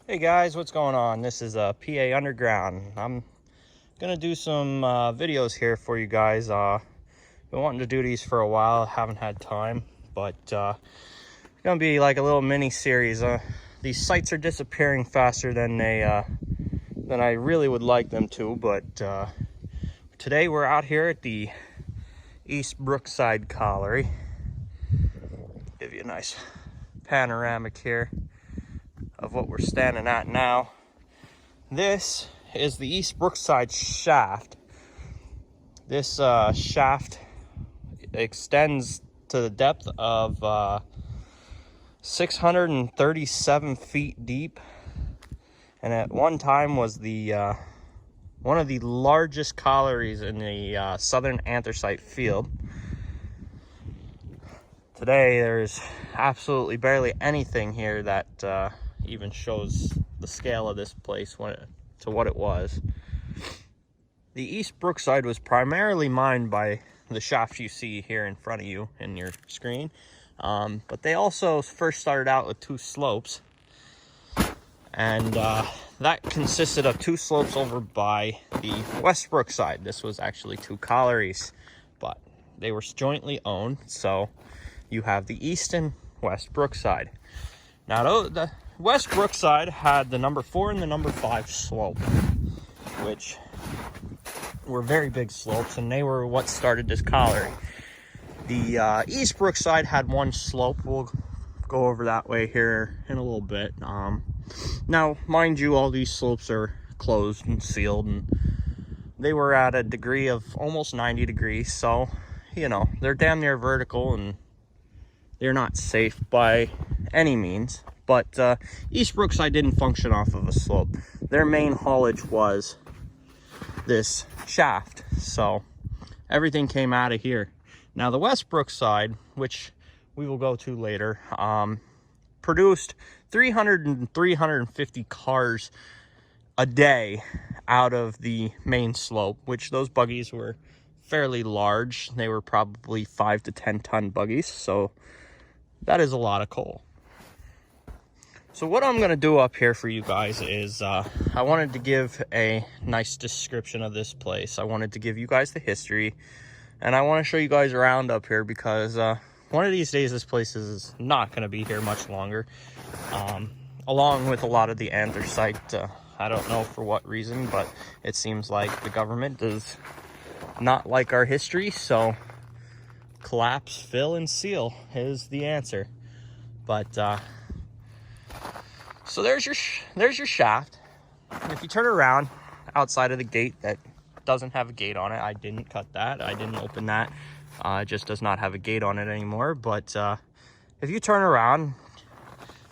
Hey guys, what's going on? This is PA Underground. I'm gonna do some videos here for you guys. Been wanting to do these for a while, haven't had time, but it's gonna be like a little mini series. These sites are disappearing faster than than I really would like them to, but today we're out here at the East Brookside Colliery. Give you a nice panoramic here of what we're standing at now. This is the East Brookside shaft. This shaft extends to the depth of 637 feet deep, and at one time was the one of the largest collieries in the southern anthracite field. Today there's absolutely barely anything here that even shows the scale of this place to what it was. The East Brookside was primarily mined by the shaft you see here in front of you in your screen, but they also first started out with two slopes, and that consisted of two slopes over by the West Brookside. This was actually two collieries, but they were jointly owned, so you have the East and West Brookside. Now, the West Brookside had the number 4 and the number 5 slope, which were very big slopes, and they were what started this colliery. The East Brookside had one slope. We'll go over that way here in a little bit. Now, mind you, all these slopes are closed and sealed, and they were at a degree of almost 90 degrees, so, you know, they're damn near vertical, and they're not safe by any means. But East Brookside didn't function off of a slope. Their main haulage was this shaft, so everything came out of here. Now the West Brookside, which we will go to later, produced 300 and 350 cars a day out of the main slope, which those buggies were fairly large. They were probably 5 to 10 ton buggies, so that is a lot of coal. So what I'm going to do up here for you guys is I wanted to give a nice description of this place. I wanted to give you guys the history, and I want to show you guys around up here, because one of these days this place is not going to be here much longer, along with a lot of the anthracite. I don't know for what reason, but it seems like the government does not like our history, so collapse, fill, and seal is the answer. But so there's your shaft. If you turn around outside of the gate that doesn't have a gate on it, I didn't cut that, I didn't open that, it just does not have a gate on it anymore. But if you turn around,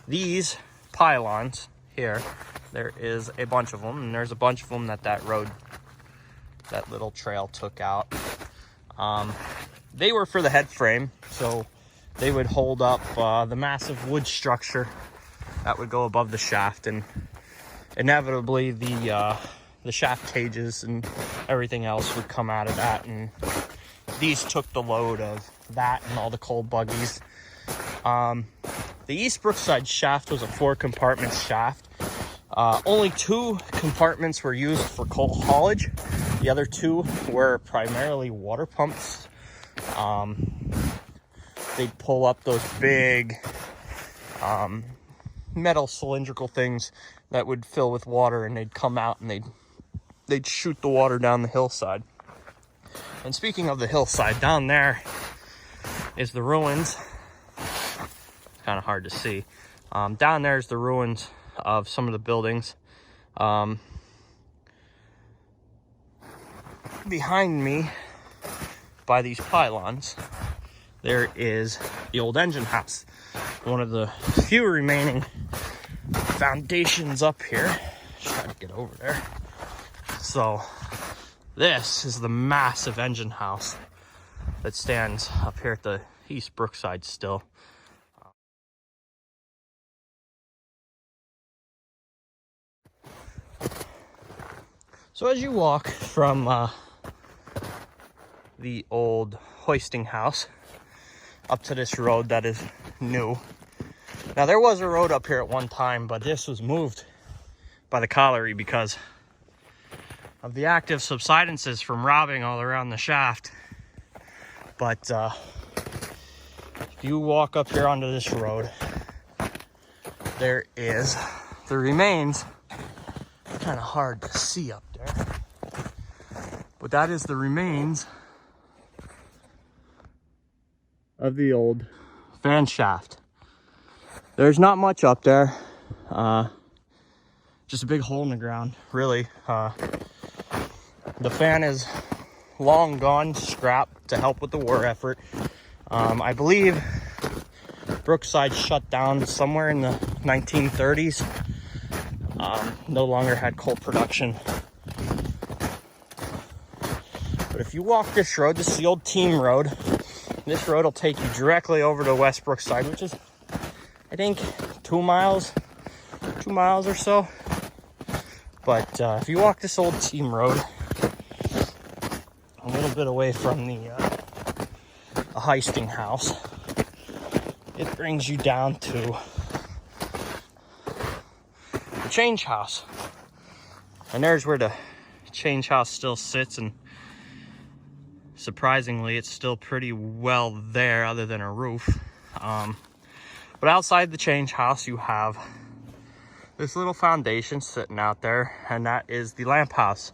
these pylons here, there is a bunch of them, and there's a bunch of them that little trail took out. They were for the head frame, so they would hold up the massive wood structure that would go above the shaft, and inevitably the shaft cages and everything else would come out of that, and these took the load of that and all the coal buggies. The East Brookside shaft was a 4-compartment shaft. Only 2 compartments were used for coal haulage. The other 2 were primarily water pumps. They'd pull up those big metal cylindrical things that would fill with water, and they'd come out and they'd shoot the water down the hillside. And speaking of the hillside, down there is the ruins. It's kind of hard to see. Down there is the ruins of some of the buildings. Behind me, by these pylons, there is the old engine house, one of the few remaining foundations up here. Try to get over there. So this is the massive engine house that stands up here at the East Brookside still. So as you walk from the old hoisting house up to this road that is new. Now there was a road up here at one time, but this was moved by the colliery because of the active subsidences from robbing all around the shaft. But if you walk up here onto this road, there is the remains. Kind of hard to see up there, but that is the remains of the old fan shaft. There's not much up there, just a big hole in the ground, really. The fan is long gone, scrapped to help with the war effort. I believe Brookside shut down somewhere in the 1930s. No longer had coal production. But if you walk this road, this is the old team road. This road will take you directly over to West Brookside, which is, I think, 2 miles or so. But if you walk this old team road, a little bit away from the heisting house, it brings you down to the change house. And there's where the change house still sits, and surprisingly it's still pretty well there other than a roof. But outside the change house you have this little foundation sitting out there, and that is the lamp house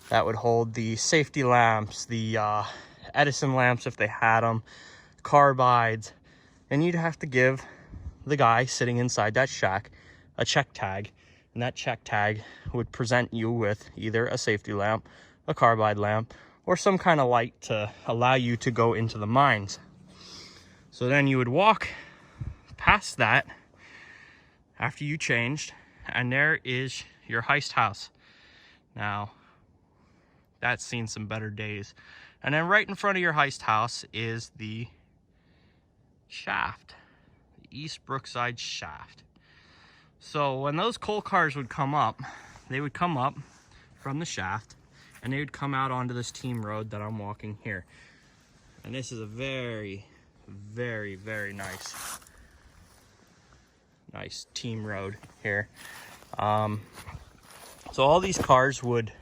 that would hold the safety lamps, the Edison lamps if they had them, carbides. And you'd have to give the guy sitting inside that shack a check tag, and that check tag would present you with either a safety lamp, a carbide lamp, or some kind of light to allow you to go into the mines. So then you would walk past that after you changed, and there is your heist house. Now, that's seen some better days. And then right in front of your heist house is the shaft, the East Brookside shaft. So when those coal cars would come up, they would come up from the shaft and they would come out onto this team road that I'm walking here. And this is a very, very, very nice team road here. So all these cars would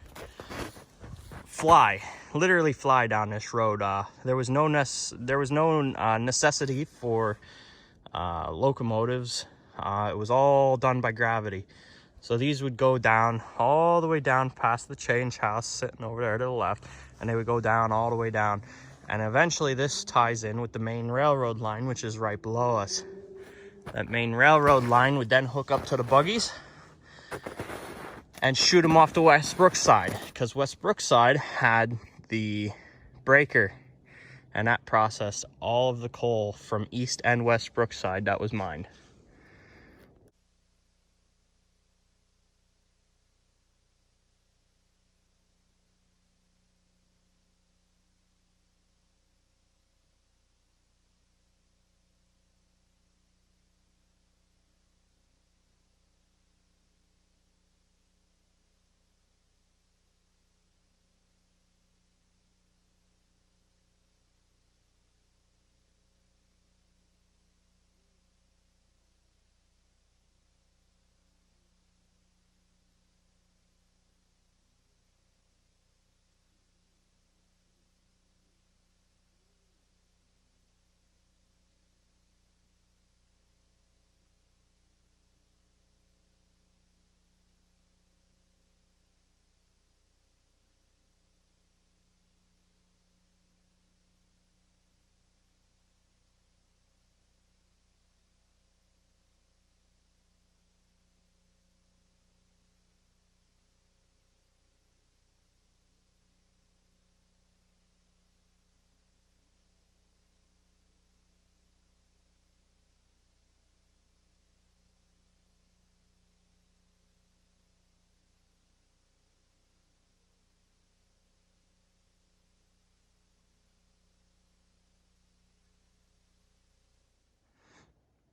literally fly down this road. There was no necessity for locomotives. It was all done by gravity. So these would go down all the way down past the change house sitting over there to the left, and they would go down all the way down. And eventually this ties in with the main railroad line, which is right below us. That main railroad line would then hook up to the buggies and shoot them off to West Brookside, because West Brookside had the breaker, and that processed all of the coal from East and West Brookside that was mined.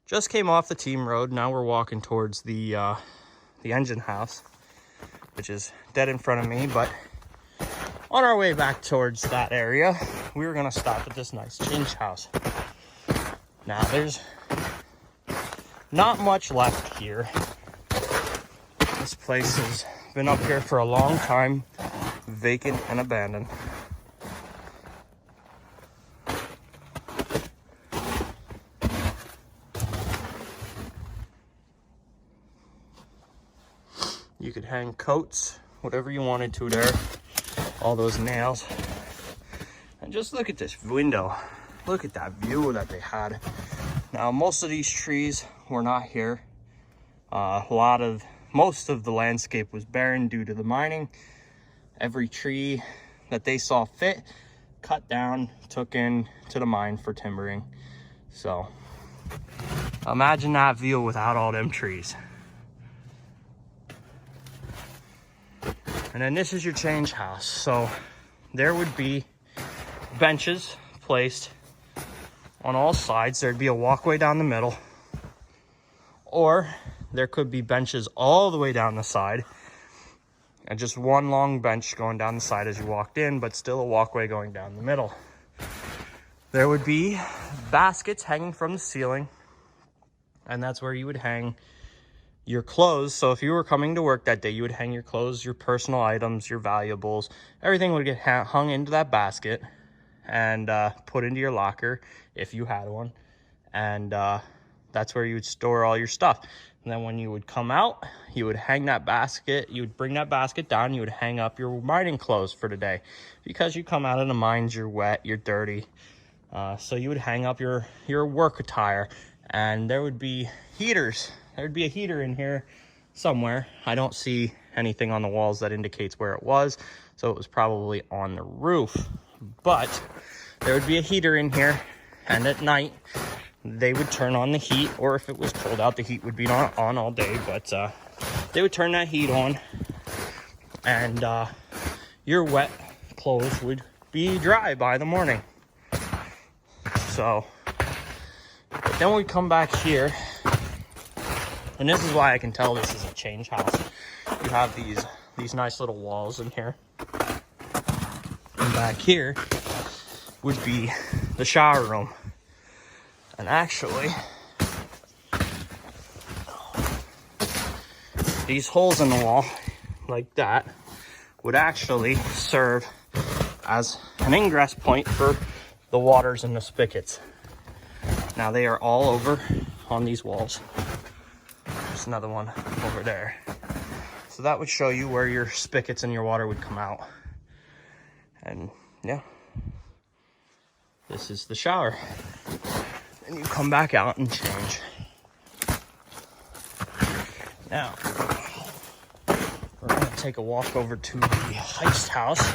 Just came off the team road. Now we're walking towards the engine house, which is dead in front of me. But on our way back towards that area, we were gonna stop at this nice change house. Now there's not much left here. This place has been up here for a long time, vacant and abandoned. You could hang coats, whatever you wanted to there. All those nails. And just look at this window. Look at that view that they had. Now, most of these trees were not here. Most of the landscape was barren due to the mining. Every tree that they saw fit, cut down, took in to the mine for timbering. So, imagine that view without all them trees. And then this is your change house. So there would be benches placed on all sides. There'd be a walkway down the middle, or there could be benches all the way down the side, and just one long bench going down the side as you walked in, but still a walkway going down the middle. There would be baskets hanging from the ceiling, and that's where you would hang your clothes. So if you were coming to work that day, you would hang your clothes, your personal items, your valuables, everything would get hung into that basket and put into your locker if you had one. And that's where you would store all your stuff. And then when you would come out, you would hang that basket, you would bring that basket down, you would hang up your mining clothes for the day. Because you come out of the mines, you're wet, you're dirty. So you would hang up your work attire, and there would be heaters. There'd be a heater in here somewhere. I don't see anything on the walls that indicates where it was, so it was probably on the roof. But there would be a heater in here, and at night they would turn on the heat, or if it was cold out, the heat would be on all day, but they would turn that heat on, and your wet clothes would be dry by the morning. So then we come back here, and this is why I can tell this is a change house. You have these nice little walls in here. And back here would be the shower room. And actually, these holes in the wall, like that, would actually serve as an ingress point for the waters and the spigots. Now they are all over on these walls. There's another one over there. So that would show you where your spigots and your water would come out. And yeah, this is the shower. And you come back out and change. Now, we're gonna take a walk over to the heist house.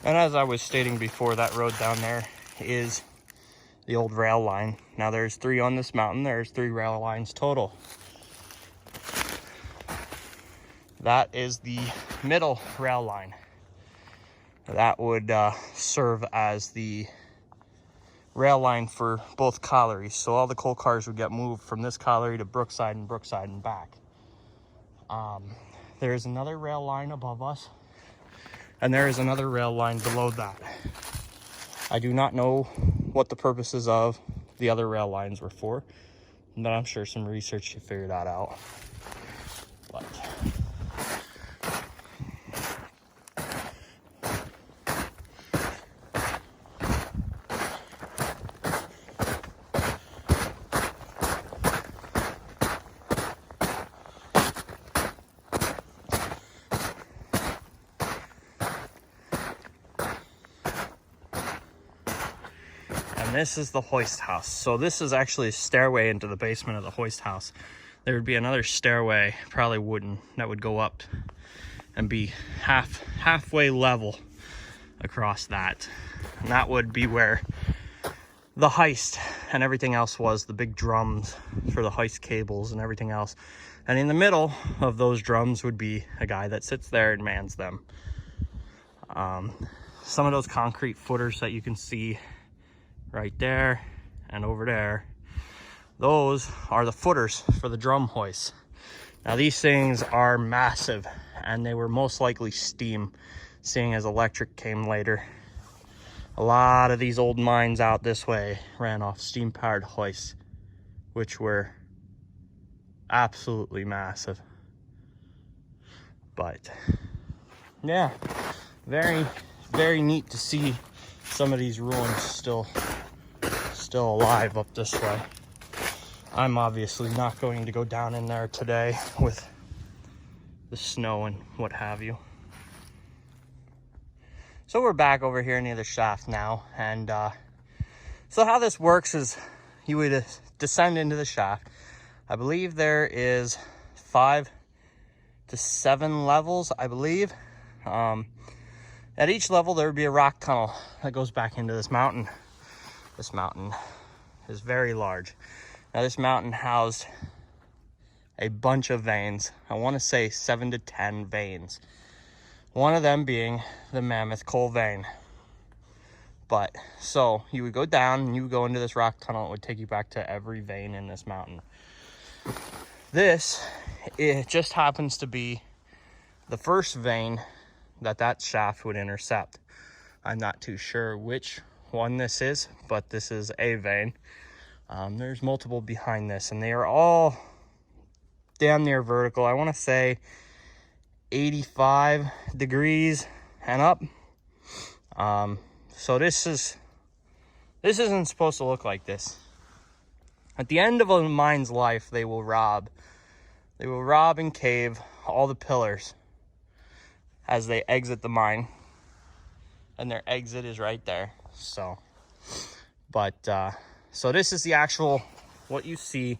And as I was stating before, that road down there is the old rail line. Now there's 3 on this mountain. There's 3 rail lines total. That is the middle rail line. That would serve as the rail line for both collieries. So all the coal cars would get moved from this colliery to Brookside and back. There's another rail line above us, and there is another rail line below that. I do not know what the purposes of the other rail lines were for, but I'm sure some research should figure that out. But this is the hoist house. So this is actually a stairway into the basement of the hoist house. There would be another stairway, probably wooden, that would go up and be halfway level across that. And that would be where the heist and everything else was, the big drums for the heist cables and everything else. And in the middle of those drums would be a guy that sits there and mans them. Some of those concrete footers that you can see right there and over there, those are the footers for the drum hoists. Now these things are massive, and they were most likely steam, seeing as electric came later. A lot of these old mines out this way ran off steam-powered hoists, which were absolutely massive. But yeah, very, very neat to see some of these ruins still alive up this way. I'm obviously not going to go down in there today with the snow and what have you. So we're back over here near the shaft now, and so how this works is you would descend into the shaft. I believe there is 5 to 7 levels, I believe. At each level there would be a rock tunnel that goes back into this mountain. This mountain is very large. Now this mountain housed a bunch of veins. I want to say 7 to 10 veins. One of them being the Mammoth Coal Vein. But, so you would go down and you would go into this rock tunnel. It would take you back to every vein in this mountain. This, it just happens to be the first vein that shaft would intercept. I'm not too sure which one this is, but this is a vein. There's multiple behind this, and they are all damn near vertical. I want to say 85 degrees and up. So this isn't supposed to look like this. At the end of a mine's life, they will rob and cave all the pillars as they exit the mine, and their exit is right there. So so this is the actual, what you see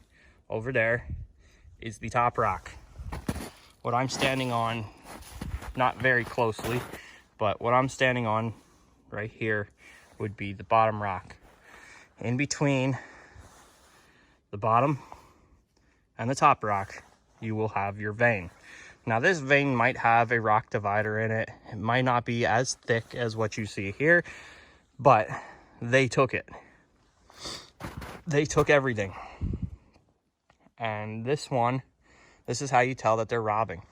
over there is the top rock. What I'm standing on, not very closely, but what I'm standing on right here would be the bottom rock. In between the bottom and the top rock, you will have your vein. Now this vein might have a rock divider in it. It might not be as thick as what you see here, but they took it. They took everything. And this is how you tell that they're robbing.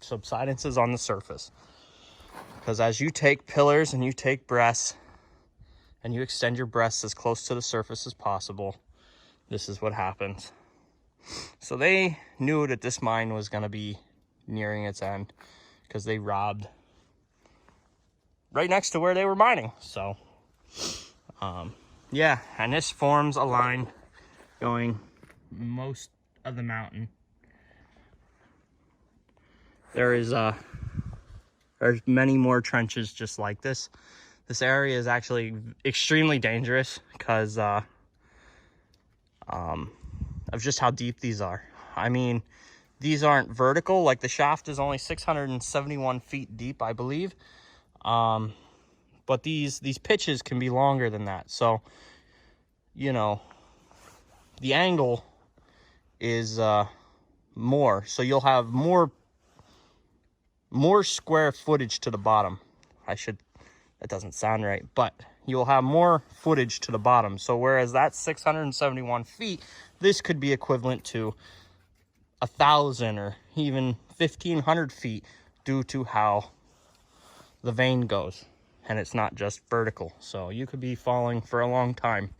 Subsidence is on the surface. Because as you take pillars and you take breasts, and you extend your breasts as close to the surface as possible, this is what happens. So they knew that this mine was going to be nearing its end, because they robbed right next to where they were mining. So yeah, and this forms a line going most of the mountain. There's many more trenches just like this. This area is actually extremely dangerous because of just how deep these are. I mean, these aren't vertical. Like the shaft is only 671 feet deep, I believe. But these pitches can be longer than that. So, you know, the angle is more. So you'll have more square footage to the bottom. That doesn't sound right, but you'll have more footage to the bottom. So whereas that's 671 feet, this could be equivalent to 1,000 or even 1,500 feet due to how the vein goes. And it's not just vertical. So you could be falling for a long time.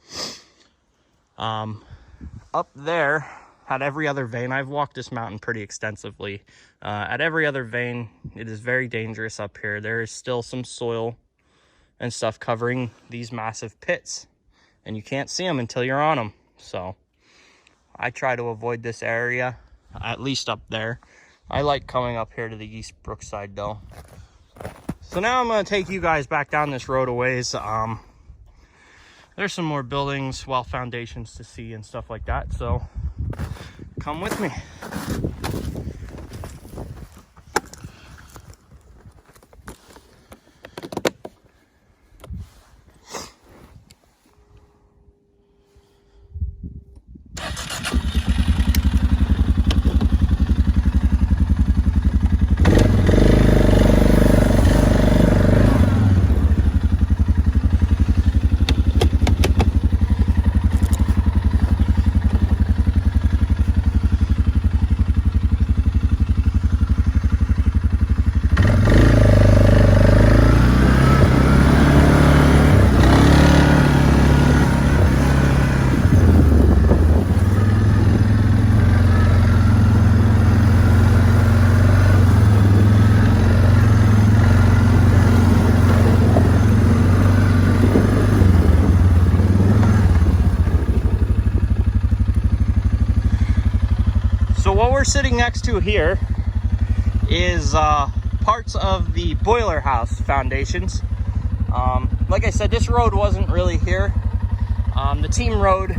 Up there, at every other vein, I've walked this mountain pretty extensively. At every other vein, it is very dangerous up here. There is still some soil and stuff covering these massive pits, and you can't see them until you're on them. So I try to avoid this area, at least up there. I like coming up here to the East Brookside though. So now I'm going to take you guys back down this road a ways. There's some more buildings, well, foundations to see and stuff like that. So come with me. sitting next to here is parts of the boiler house foundations. Like I said, this road wasn't really here. The team road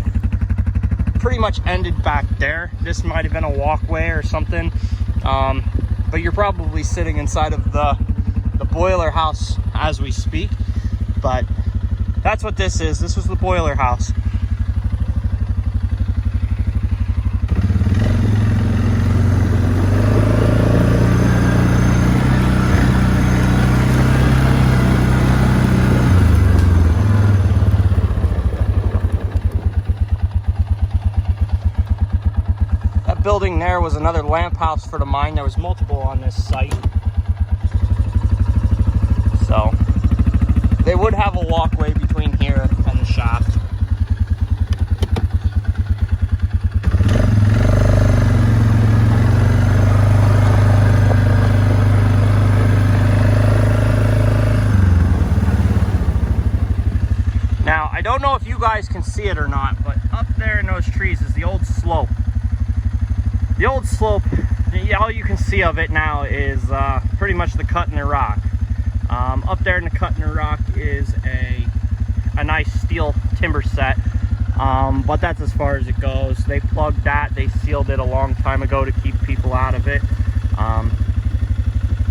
pretty much ended back there. This might have been a walkway or something, but you're probably sitting inside of the boiler house as we speak. But that's what this is. This was the boiler house. Building there was another lamp house for the mine. There was multiple on this site, so they would have a walkway between here and the shaft. Now, I don't know if you guys can see it or not, but up there in those trees is the old slope. The old slope, all you can see of it now is pretty much the cut in the rock. Up there in the cut in the rock is a nice steel timber set, but that's as far as it goes. They plugged that, they sealed it a long time ago to keep people out of it.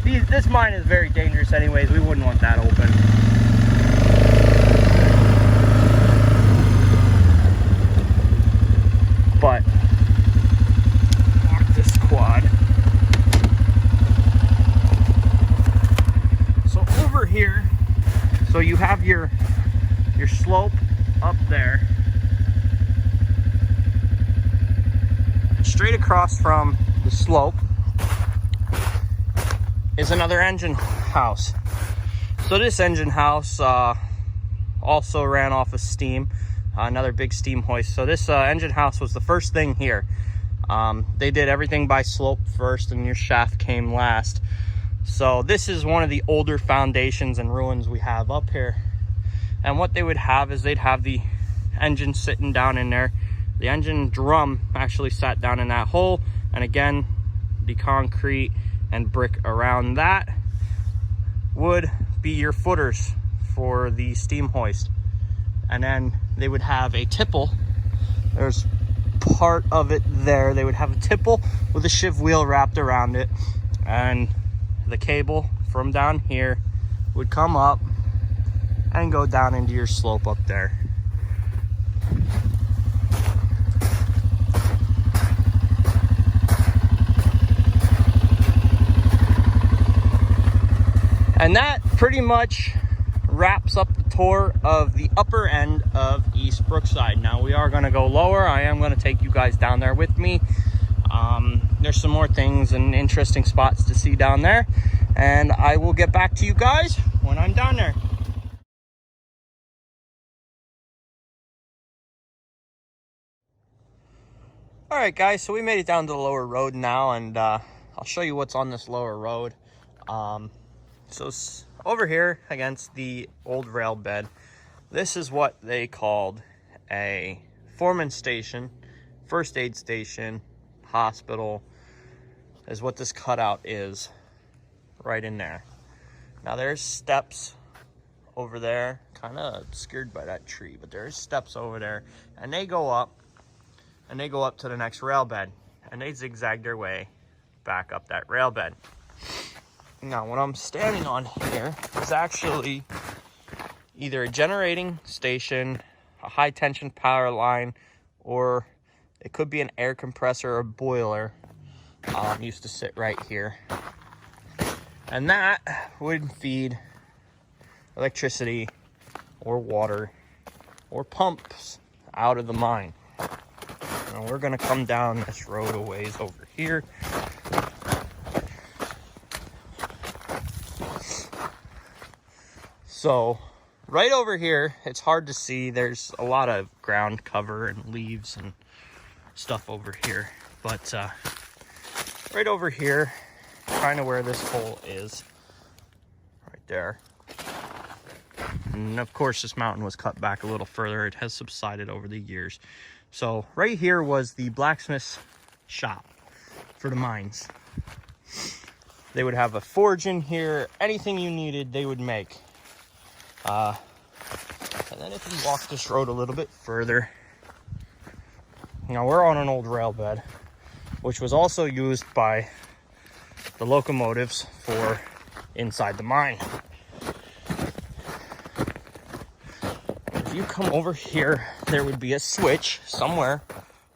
This mine is very dangerous anyways, we wouldn't want that open. But quad. So over here, so you have your slope up there. Straight across from the slope is another engine house. So this engine house also ran off of steam, another big steam hoist. So this engine house was the first thing here. They did everything by slope first and your shaft came last. So this is one of the older foundations and ruins we have up here. And what they would have is they'd have the engine sitting down in there. The engine drum actually sat down in that hole. And again, the concrete and brick around that would be your footers for the steam hoist. And then they would have a tipple. There's part of it there. They would have a tipple with a shiv wheel wrapped around it, and the cable from down here would come up and go down into your slope up there. And that pretty much wraps up the tour of the upper end of East Brookside. Now we are going to go lower. I am going to take you guys down there with me. There's some more things and interesting spots to see down there, and I will get back to you guys when I'm down there. All right guys, so we made it down to the lower road now, and I'll show you what's on this lower road. So over here against the old rail bed, this is what they called a Foreman station, first aid station, hospital, is what this cutout is right in there. Now there's steps over there, kind of obscured by that tree, but there's steps over there, and they go up to the next rail bed, and they zigzag their way back up that rail bed. Now, what I'm standing on here is actually either a generating station, a high tension power line, or it could be an air compressor or boiler. Used to sit right here. And that would feed electricity or water or pumps out of the mine. Now, we're going to come down this road a ways over here. So right over here, it's hard to see. There's a lot of ground cover and leaves and stuff over here. But right over here, kind of where this hole is, right there. And of course, this mountain was cut back a little further. It has subsided over the years. So right here was the blacksmith's shop. for the mines. They would have a forge in here. Anything you needed, they would make. And then if you walk this road a little bit further, now we're on an old rail bed, which was also used by the locomotives for inside the mine. If you come over here, there would be a switch somewhere,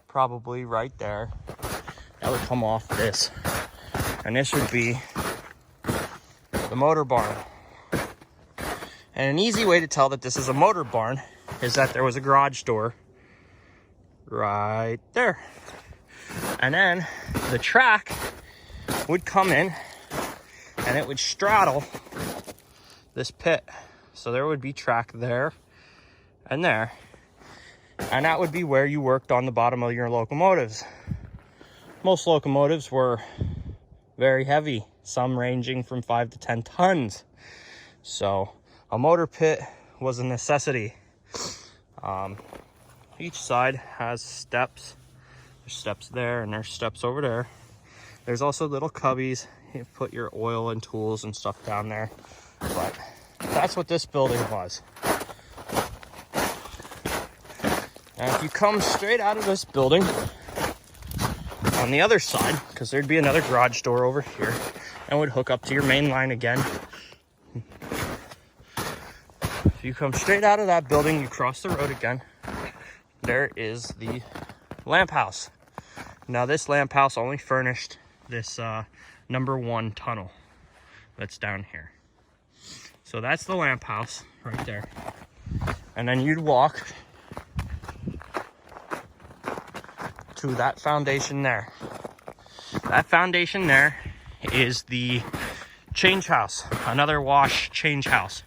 probably right there, that would come off this. And this would be the motor barn. And an easy way to tell that this is a motor barn is that there was a garage door right there. And then the track would come in and it would straddle this pit. So there would be track there and there. And that would be where you worked on the bottom of your locomotives. Most locomotives were very heavy, some ranging from 5 to 10 tons. So a motor pit was a necessity. Each side has steps. There's steps there and there's steps over there. There's also little cubbies. You put your oil and tools and stuff down there. But that's what this building was. Now if you come straight out of this building, on the other side, because there'd be another garage door over here, and would hook up to your main line again. If you come straight out of that building, you cross the road again, there is the lamp house. Now this lamp house only furnished this number 1 tunnel that's down here. So that's the lamp house right there. And then you'd walk to that foundation there. That foundation there is the change house, another wash change house.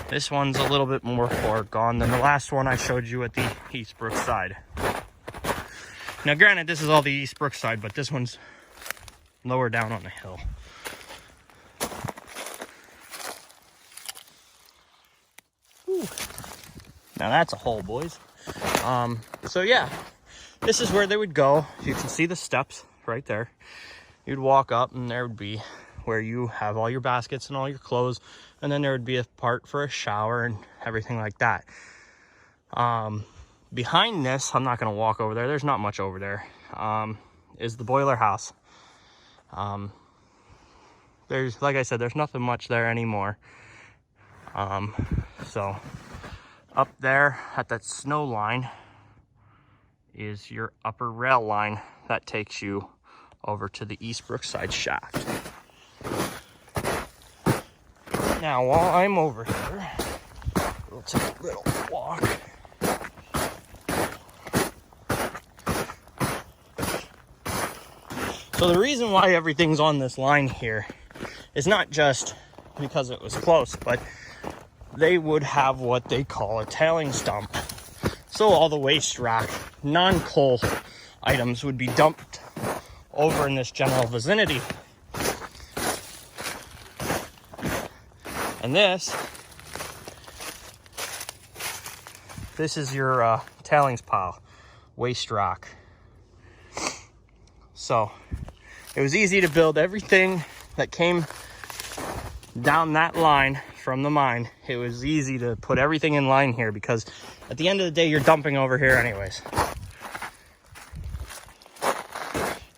This one's a little bit more far gone than the last one I showed you at the East Brookside. Now granted, this is all the East Brookside, but this one's lower down on the hill. Whew. Now that's a hole, boys. So yeah, this is where they would go. You can see the steps right there. You'd walk up and there would be where you have all your baskets and all your clothes, and then there would be a part for a shower and everything like that. Behind this, I'm not going to walk over there, there's not much over there, is the boiler house. There's, like I said, there's nothing much there anymore. So up there at that snow line is your upper rail line that takes you over to the East Brookside shaft. Now while I'm over here, we'll take a little walk. So the reason why everything's on this line here is not just because it was close, but they would have what they call a tailings dump. So all the waste rock, non-coal items would be dumped over in this general vicinity. And this is your tailings pile, waste rock. So it was easy to build everything that came down that line from the mine. It was easy to put everything in line here because at the end of the day, you're dumping over here anyways.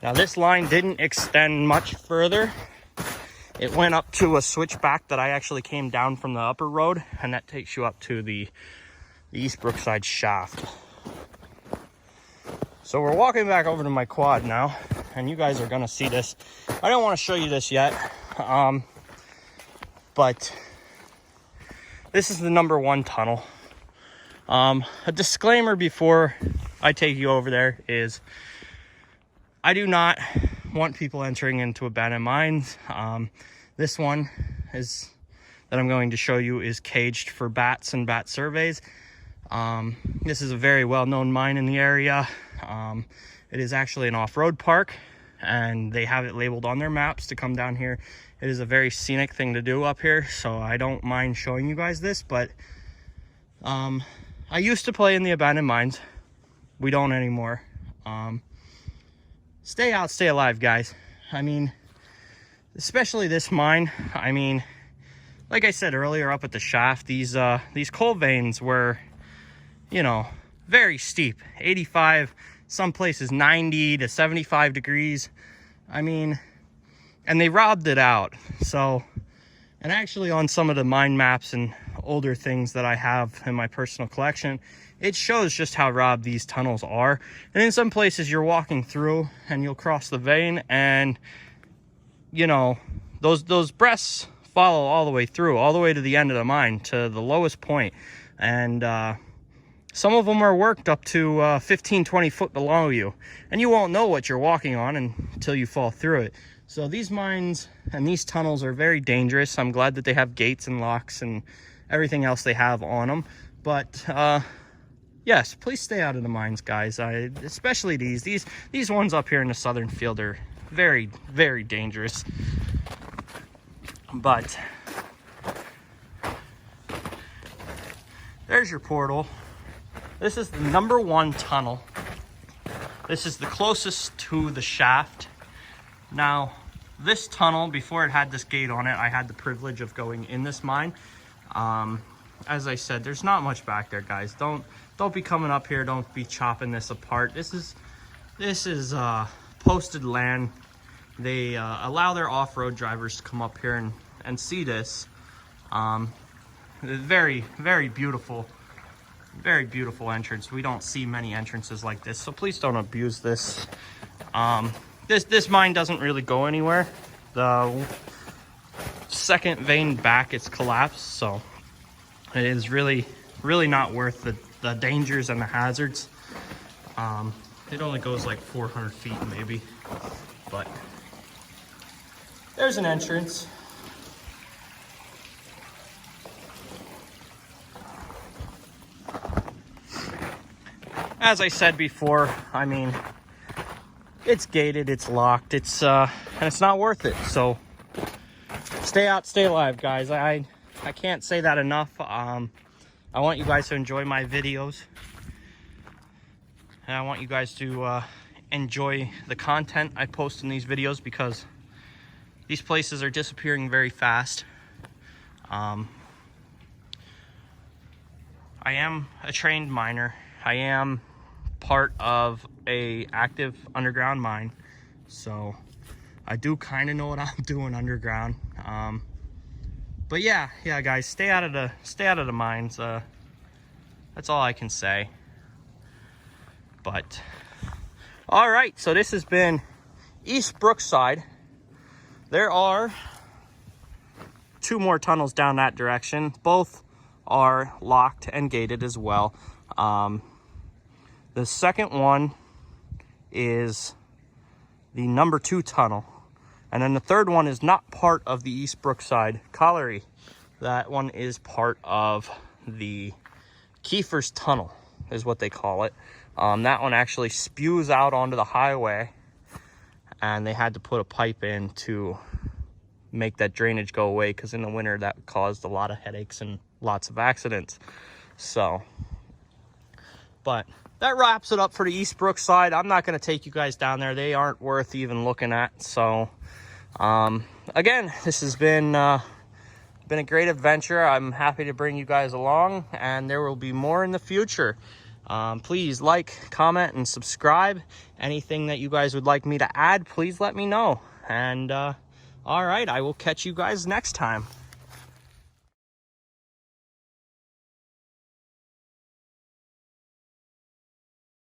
Now this line didn't extend much further. It went up to a switchback that I actually came down from the upper road, and that takes you up to the East Brookside shaft. So we're walking back over to my quad now, and you guys are gonna see this. I don't want to show you this yet, but this is the number 1 tunnel. A disclaimer before I take you over there is I do not want people entering into abandoned mines. This one is that I'm going to show you is caged for bats and bat surveys. This is a very well-known mine in the area. It is actually an off-road park, and they have it labeled on their maps to come down here. It is a very scenic thing to do up here, so I don't mind showing you guys this, but I used to play in the abandoned mines. We don't anymore. stay out, stay alive, guys. I mean, especially this mine. I mean, like I said earlier up at the shaft, these coal veins were, you know, very steep. 85, some places 90 to 75 degrees. I mean, and they robbed it out. So, and actually on some of the mine maps and older things that I have in my personal collection, it shows just how robbed these tunnels are. And in some places you're walking through and you'll cross the vein, and you know, those breasts follow all the way through, all the way to the end of the mine, to the lowest point. And some of them are worked up to 15, 20 foot below you, and you won't know what you're walking on until you fall through it. So these mines and these tunnels are very dangerous. I'm glad that they have gates and locks and everything else they have on them. But yes, please stay out of the mines, guys. Especially these ones up here in the southern field are very, very dangerous. But there's your portal. This is the #1 tunnel. This is the closest to the shaft. Now, this tunnel, before it had this gate on it, I had the privilege of going in this mine. As I said, there's not much back there, guys. Don't be coming up here. Don't be chopping this apart. This is posted land. They allow their off-road drivers to come up here and see this. Very, very beautiful. Very beautiful entrance. We don't see many entrances like this, so please don't abuse this. This mine doesn't really go anywhere. The second vein back, it's collapsed, so it is really, really not worth the dangers and the hazards. It only goes like 400 feet maybe, but there's an entrance. As I said before, I mean, it's gated, it's locked, and it's not worth it. So stay out, stay alive, guys. I can't say that enough. I want you guys to enjoy my videos, and I want you guys to enjoy the content I post in these videos, because these places are disappearing very fast. I am a trained miner. I am part of a active underground mine, so I do kind of know what I'm doing underground. But yeah, guys, stay out of the mines. That's all I can say. But all right, so this has been East Brookside. There are 2 more tunnels down that direction. Both are locked and gated as well. The second one is the #2 tunnel. And then the third one is not part of the East Brookside Colliery. That one is part of the Kiefer's Tunnel, is what they call it. That one actually spews out onto the highway, and they had to put a pipe in to make that drainage go away, because in the winter that caused a lot of headaches and lots of accidents. So, but that wraps it up for the East Brookside. I'm not going to take you guys down there. They aren't worth even looking at. So, again, this has been a great adventure. I'm happy to bring you guys along, and there will be more in the future. Please like, comment, and subscribe. Anything that you guys would like me to add, please let me know. And all right, I will catch you guys next time.